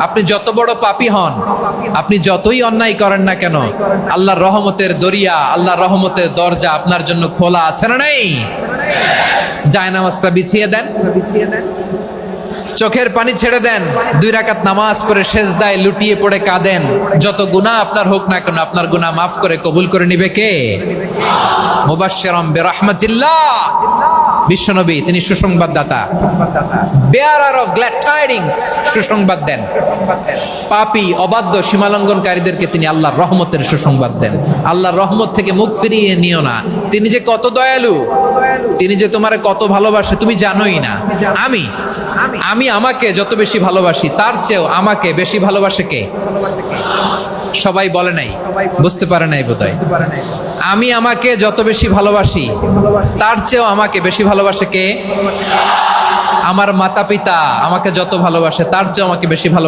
আপনি যত বড় পাপী হন, আপনি যতই অন্যায় করেন না কেন, আল্লাহর রহমতের দরিয়া, আল্লাহর রহমতের দরজা আপনার জন্য খোলা আছে না নেই? জায়নামাজটা বিছিয়ে দেন, চোখের পানি ছেড়ে দেন, 2 রাকাত নামাজ পড়ে সেজদায় লুটিয়ে পড়ে কাঁদেন। যত গুনাহ আপনার হোক না কেন, আপনার গুনাহ মাফ করে কবুল করে নিবে কে? মুবাশশিরাম বিরহমাতিল্লাহ, বিশ্বনবী তিনি সুসংবাদদাতা, বেয়ারার অফ গ্ল্যাড টাইডিংস, সুসংবাদ দেন। পাপী অবাধ্য সীমালঙ্ঘনকারীদেরকে তিনি আল্লাহর রহমতের সুসংবাদ দেন। আল্লাহর রহমত থেকে মুখ ফিরিয়ে নিও না। তিনি যে কত দয়ালু, তিনি যে তোমারে কত ভালোবাসে তুমি জানোই না। আমি আমাকে যত বেশি ভালোবাসি তার চেয়েও আমাকে বেশি ভালোবাসে কে? সবাই বলে নাই, বুঝতে পারে নাই বোধহয়। আমি আমাকে যত বেশি ভালোবাসি তার চেয়েও আমাকে বেশি ভালোবাসে কে? আমার মাতা পিতা আমাকে যত ভালোবাসে তার চেয়েও আমাকে বেশি ভালো